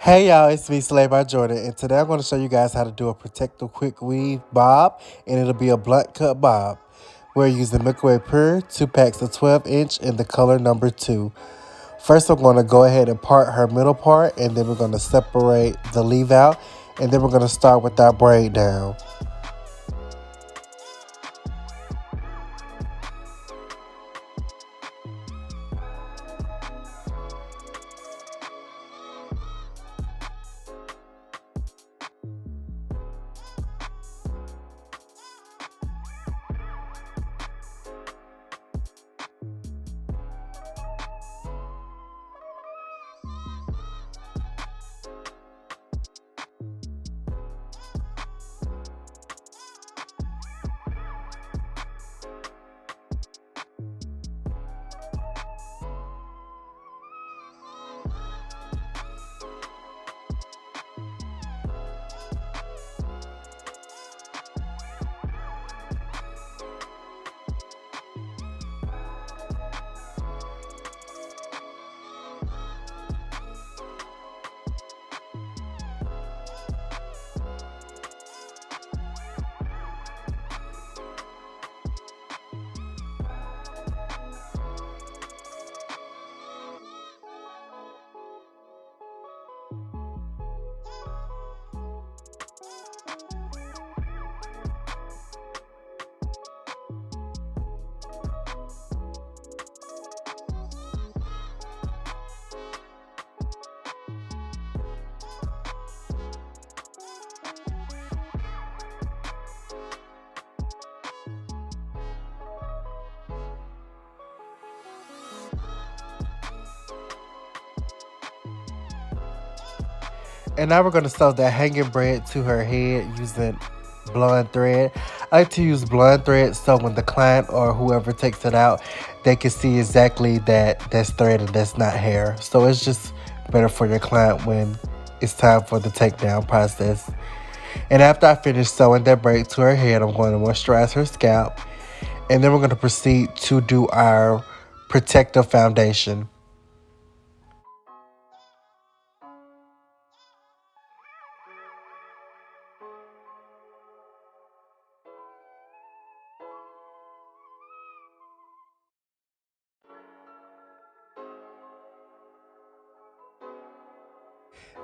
Hey y'all, it's me, Slay by Jordan, and today I'm going to show you guys how to do a protective quick weave bob, and it'll be a blunt cut bob. We're using Milky Way Pure, 2 packs of 12-inch in the color number 2. First, I'm going to go ahead and part her middle part, and then we're going to separate the leave out, and then we're going to start with our braid down. And now we're going to sew that hanging braid to her head using blonde thread. I like to use blonde thread so when the client or whoever takes it out, they can see exactly that that's thread and that's not hair. So it's just better for your client when it's time for the takedown process. And after I finish sewing that braid to her head, I'm going to moisturize her scalp. And then we're going to proceed to do our protective foundation.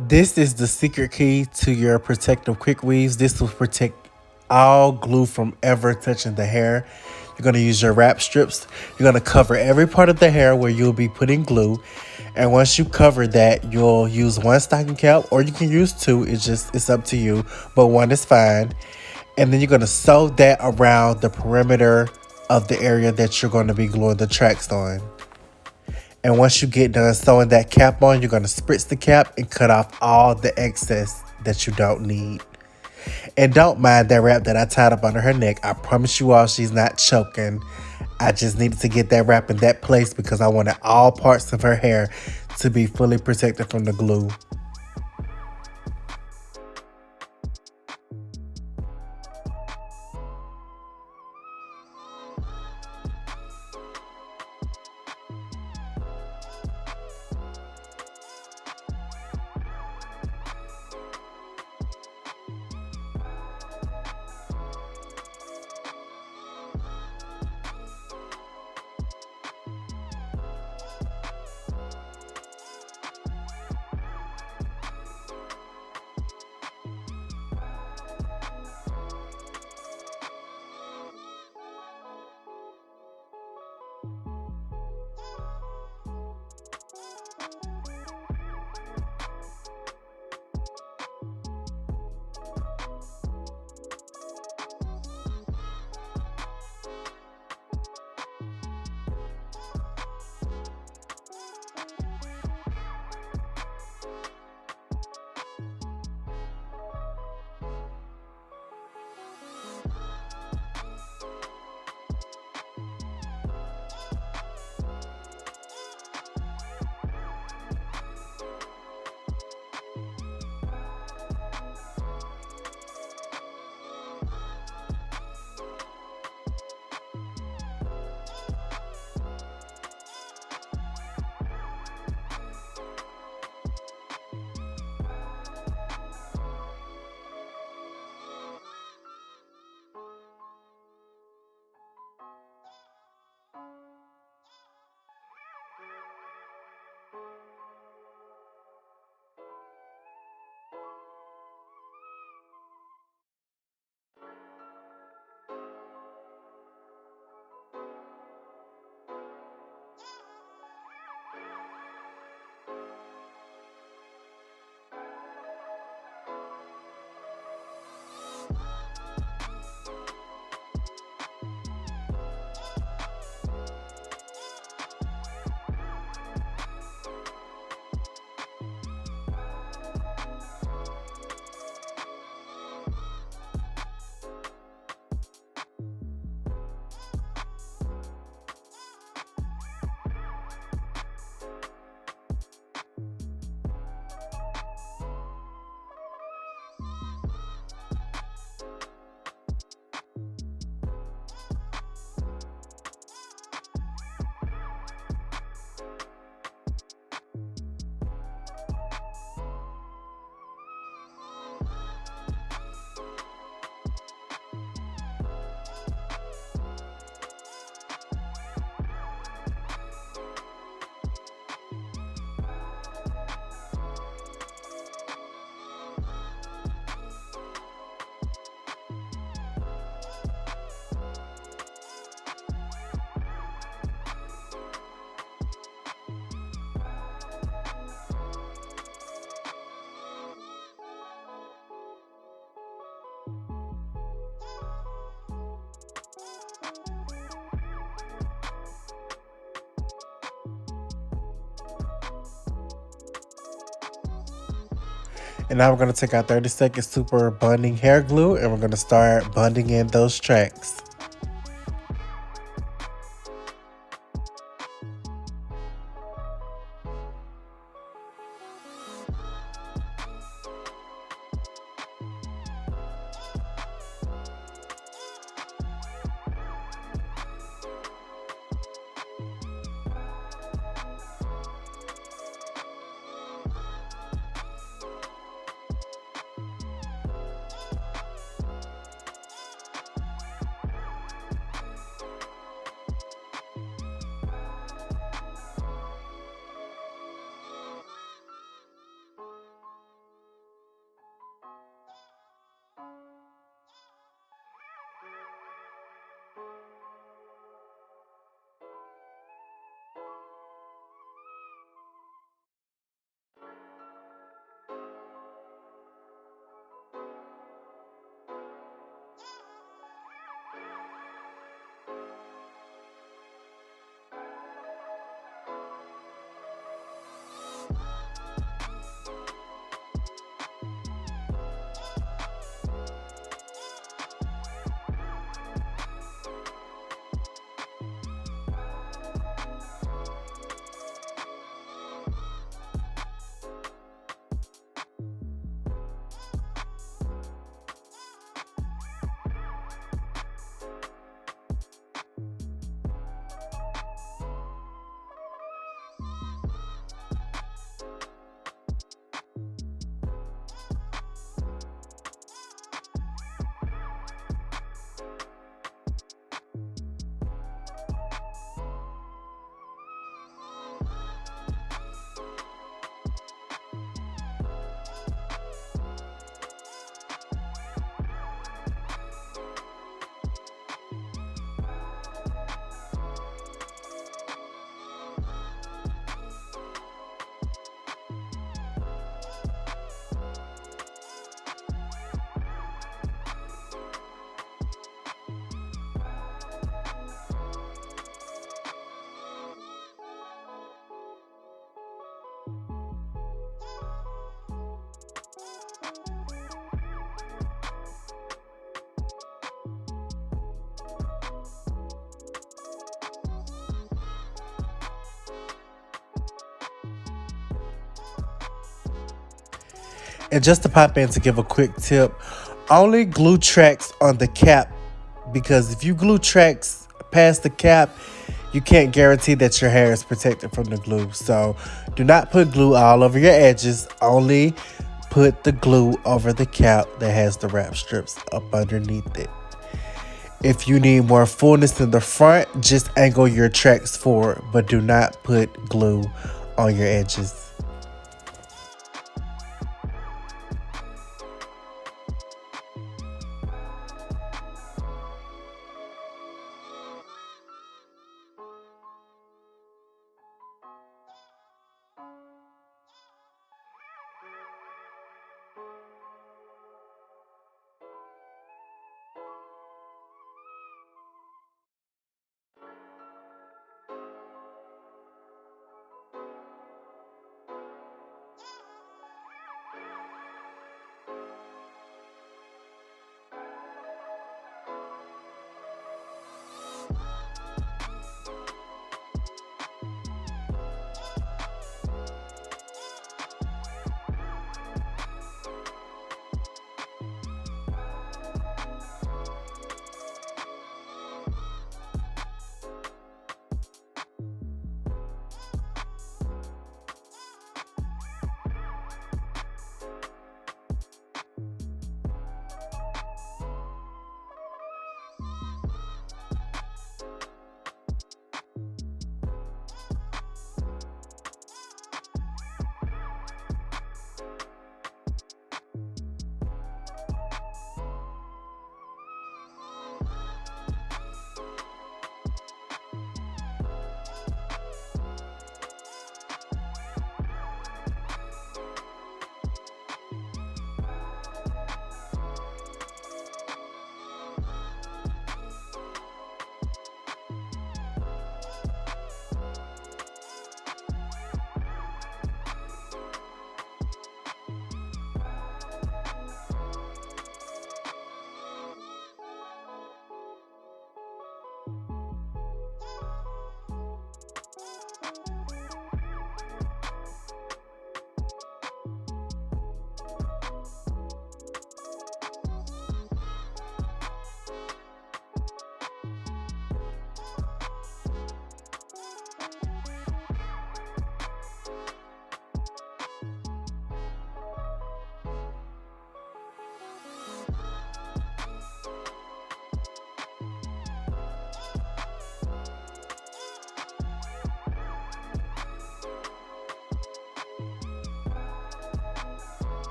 This is the secret key to your protective quick weaves. This will protect all glue from ever touching the hair. You're going to use your wrap strips. You're going to cover every part of the hair where you'll be putting glue. And once you cover that, you'll use one stocking cap or you can use two. It's up to you, but one is fine. And then you're going to sew that around the perimeter of the area that you're going to be gluing the tracks on. And once you get done sewing that cap on, you're going to spritz the cap and cut off all the excess that you don't need. And don't mind that wrap that I tied up under her neck. I promise you all she's not choking. I just needed to get that wrap in that place because I wanted all parts of her hair to be fully protected from the glue. And now we're going to take our 30-second super bonding hair glue and we're going to start bonding in those tracks. And just to pop in to give a quick tip, only glue tracks on the cap, because if you glue tracks past the cap, you can't guarantee that your hair is protected from the glue. So do not put glue all over your edges. Only put the glue over the cap that has the wrap strips up underneath it. If you need more fullness in the front, just angle your tracks forward, but do not put glue on your edges.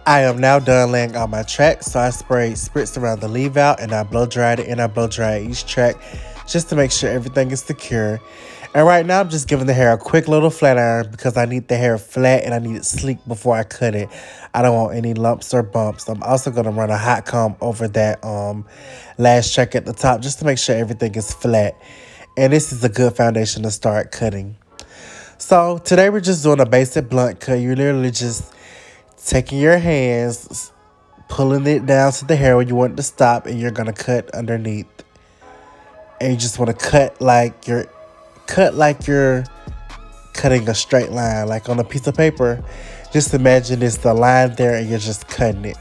I am now done laying out my track, so I sprayed spritz around the leave out and I blow dried it and I blow dried each track just to make sure everything is secure. And right now I'm just giving the hair a quick little flat iron because I need the hair flat and I need it sleek before I cut it. I don't want any lumps or bumps. I'm also going to run a hot comb over that last track at the top just to make sure everything is flat. And this is a good foundation to start cutting. So today we're just doing a basic blunt cut. You're literally just taking your hands, pulling it down to the hair where you want it to stop, and you're gonna cut underneath. And you just want to cut like you're cutting a straight line, like on a piece of paper. Just imagine it's the line there, and you're just cutting it.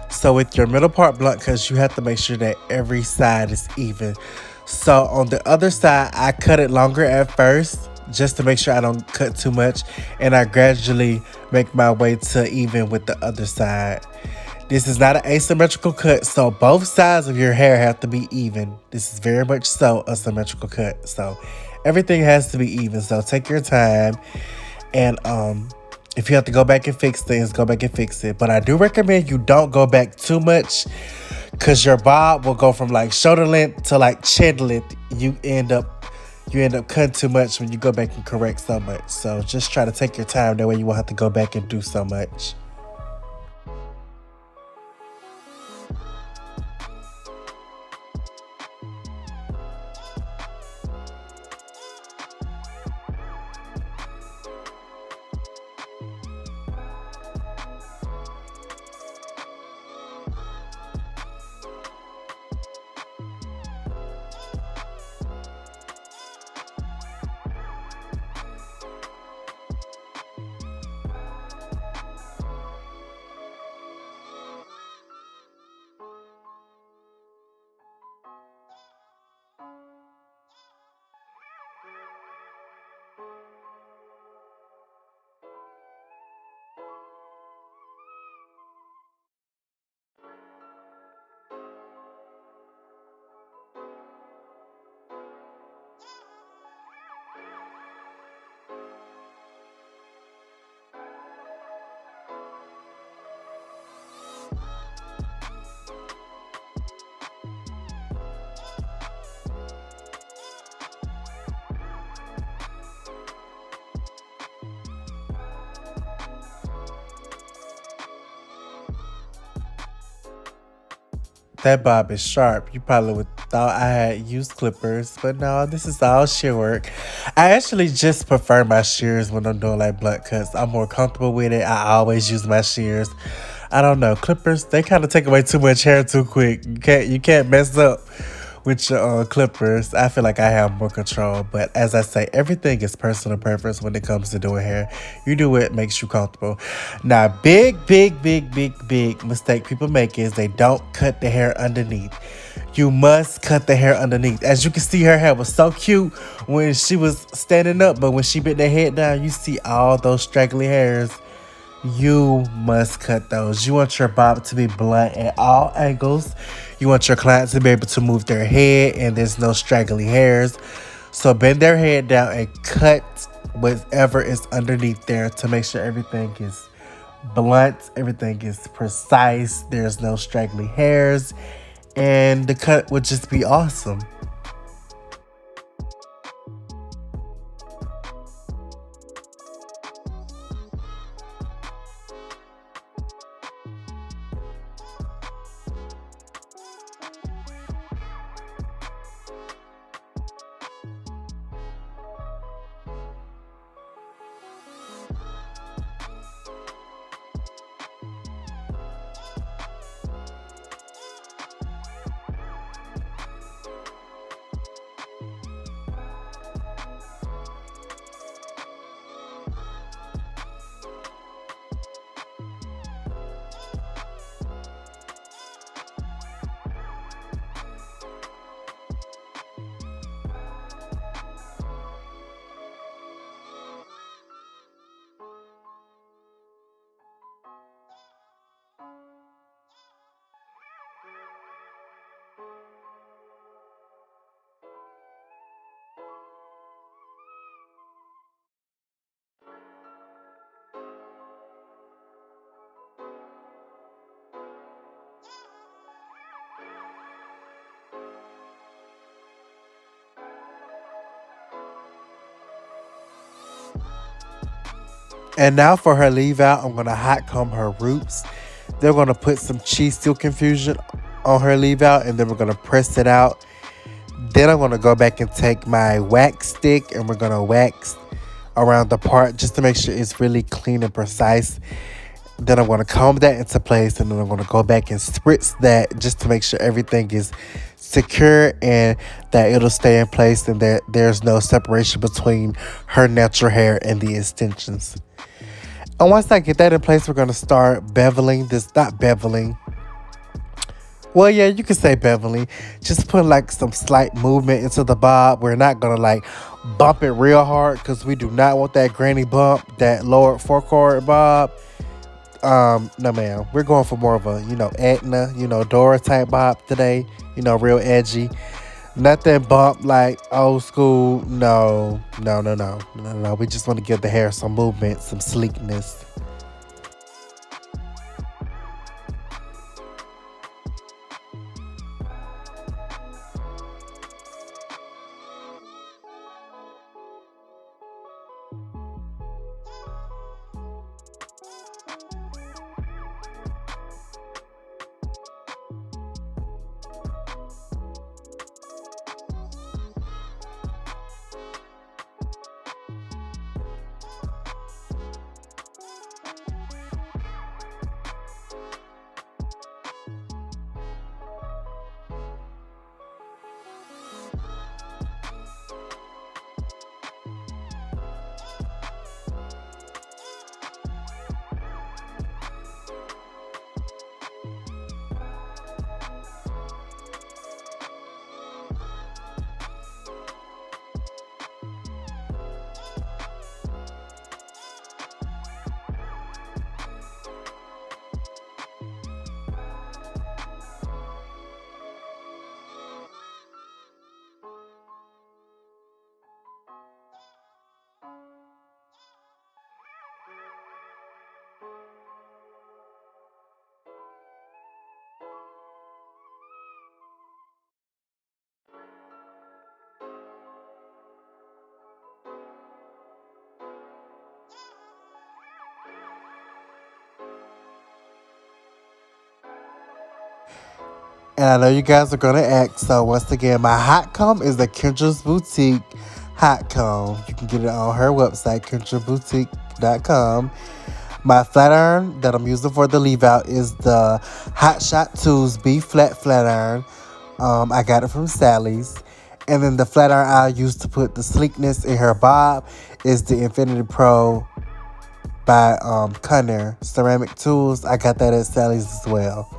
So with your middle part blunt cuts, you have to make sure that every side is even. So on the other side, I cut it longer at first just to make sure I don't cut too much, and I gradually make my way to even with the other side. This is not an asymmetrical cut, so both sides of your hair have to be even. This is very much so a symmetrical cut. So everything has to be even. So take your time, and if you have to go back and fix things, go back and fix it. But I do recommend you don't go back too much because your bob will go from like shoulder length to like chin length. You end up cutting too much when you go back and correct so much. So just try to take your time. That way you won't have to go back and do so much. That bob is sharp. You probably would thought I had used clippers, but no, this is all shear work. I actually just prefer my shears when I'm doing like blunt cuts. I'm more comfortable with it. I always use my shears. I don't know, clippers, they kind of take away too much hair too quick. You can't mess up with your clippers. I feel like I have more control, but as I say, everything is personal preference when it comes to doing hair. You do what makes you comfortable. Now, big mistake people make is they don't cut the hair underneath. You must cut the hair underneath. As you can see, her hair was so cute when she was standing up, but when she bent her head down, you see all those straggly hairs. You must cut those. You want your bob to be blunt at all angles. You want your client to be able to move their head and there's no straggly hairs. So bend their head down and cut whatever is underneath there to make sure everything is blunt, everything is precise, there's no straggly hairs, and the cut would just be awesome. And now for her leave out, I'm gonna hot comb her roots. They're gonna put some cheese silk infusion on her leave out, and then we're gonna press it out. Then I'm gonna go back and take my wax stick and we're gonna wax around the part just to make sure it's really clean and precise. Then I'm gonna comb that into place, and then I'm gonna go back and spritz that just to make sure everything is secure and that it'll stay in place and that there's no separation between her natural hair and the extensions. And once I get that in place, we're gonna start beveling this, not beveling. Well, yeah, you can say beveling. Just put like some slight movement into the bob. We're not gonna like bump it real hard because we do not want that granny bump, that lower four-chord bob. No, ma'am. We're going for more of a, Etna, Dora type bob today. Real edgy. Nothing bump like old school. No, no, no, no, no, no. We just want to give the hair some movement, some sleekness. And I know you guys are gonna ask. So once again, my hot comb is the Kendra's Boutique hot comb. You can get it on her website, kendraboutique.com. My flat iron that I'm using for the leave out is the Hot Shot Tools B flat iron. I got it from Sally's. And then the flat iron I use to put the sleekness in her bob is the Infinity Pro by Conair Ceramic Tools. I got that at Sally's as well.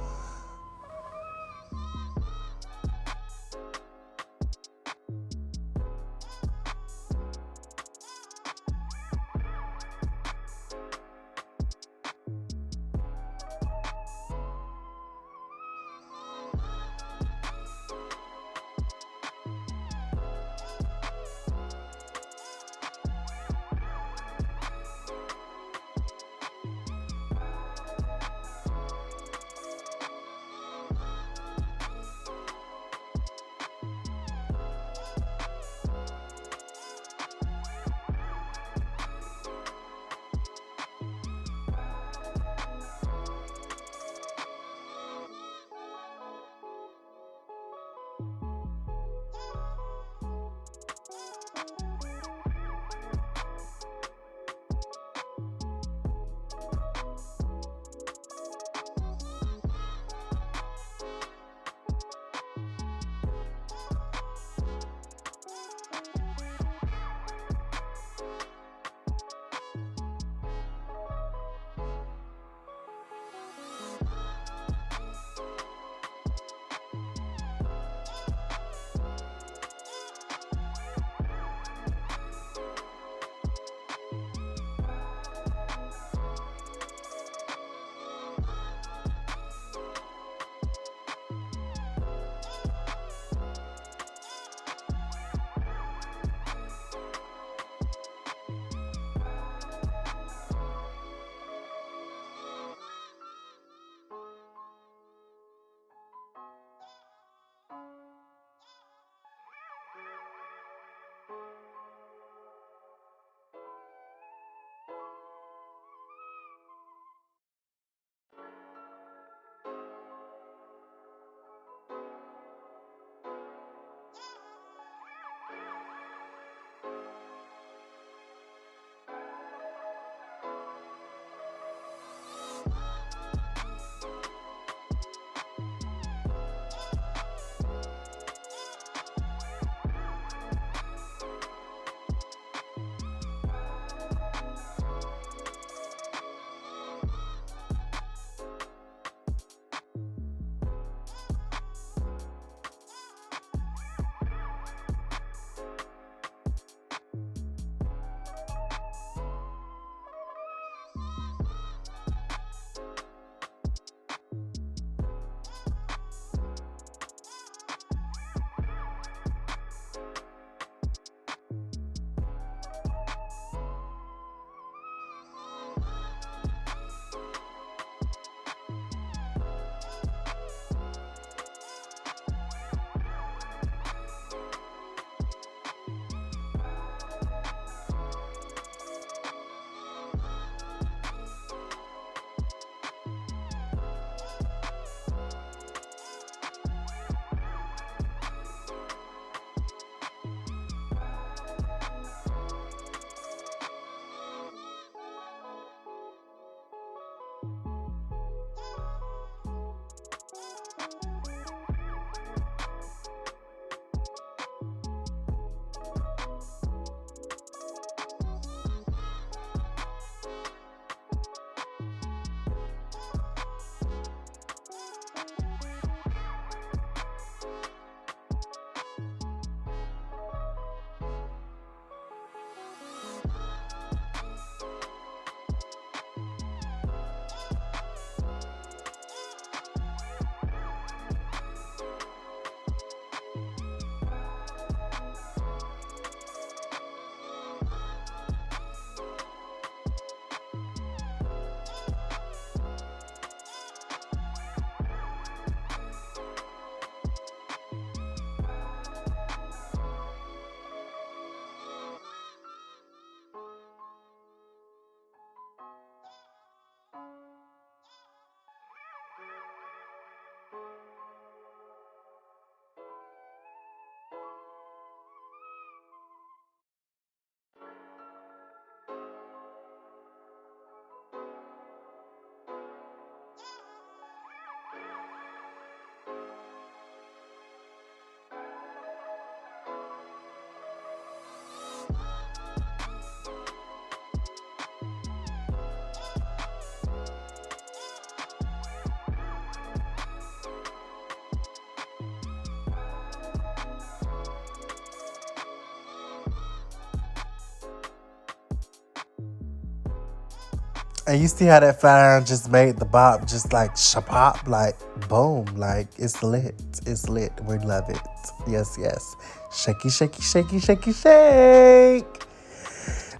And you see how that flat iron just made the bop just like shapop, like boom, like it's lit. It's lit. We love it. Yes, yes. Shaky, shaky, shaky, shaky, shake.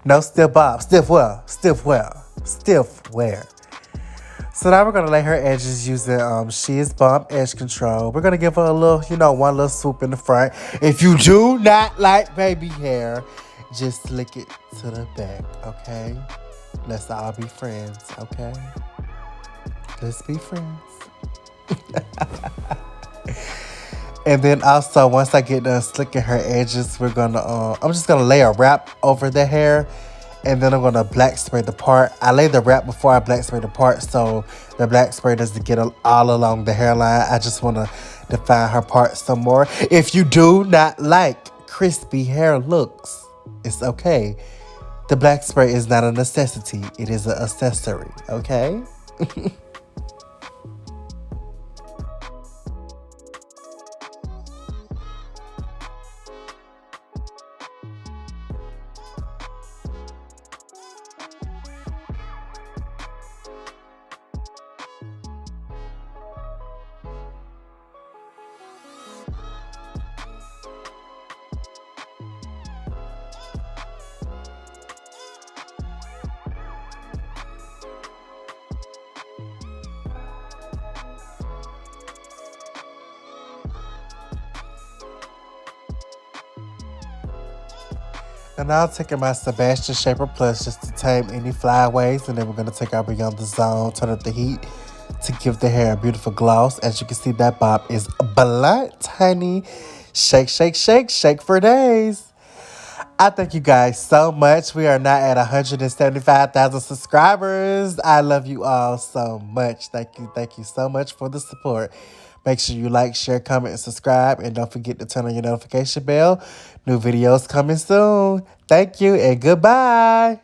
No stiff bop. Stiff well. Stiff well. Stiff wear. So now we're gonna lay her edges using She Is Bump Edge Control. We're gonna give her a little, one little swoop in the front. If you do not like baby hair, just slick it to the back, okay? Let's all be friends, okay? Let's be friends. And then also, once I get done slicking her edges, we're gonna, I'm just gonna lay a wrap over the hair, and then I'm gonna black spray the part. I lay the wrap before I black spray the part, so the black spray doesn't get all along the hairline. I just wanna define her part some more. If you do not like crispy hair looks, it's okay. The black spray is not a necessity. It is an accessory, okay? And now I'm taking my Sebastian Shaper Plus just to tame any flyaways. And then we're going to take our Beyond the Zone, turn up the heat to give the hair a beautiful gloss. As you can see, that bop is blunt, honey. Shake, shake, shake, shake for days. I thank you guys so much. We are now at 175,000 subscribers. I love you all so much. Thank you so much for the support. Make sure you like, share, comment, and subscribe. And don't forget to turn on your notification bell. New videos coming soon. Thank you and goodbye.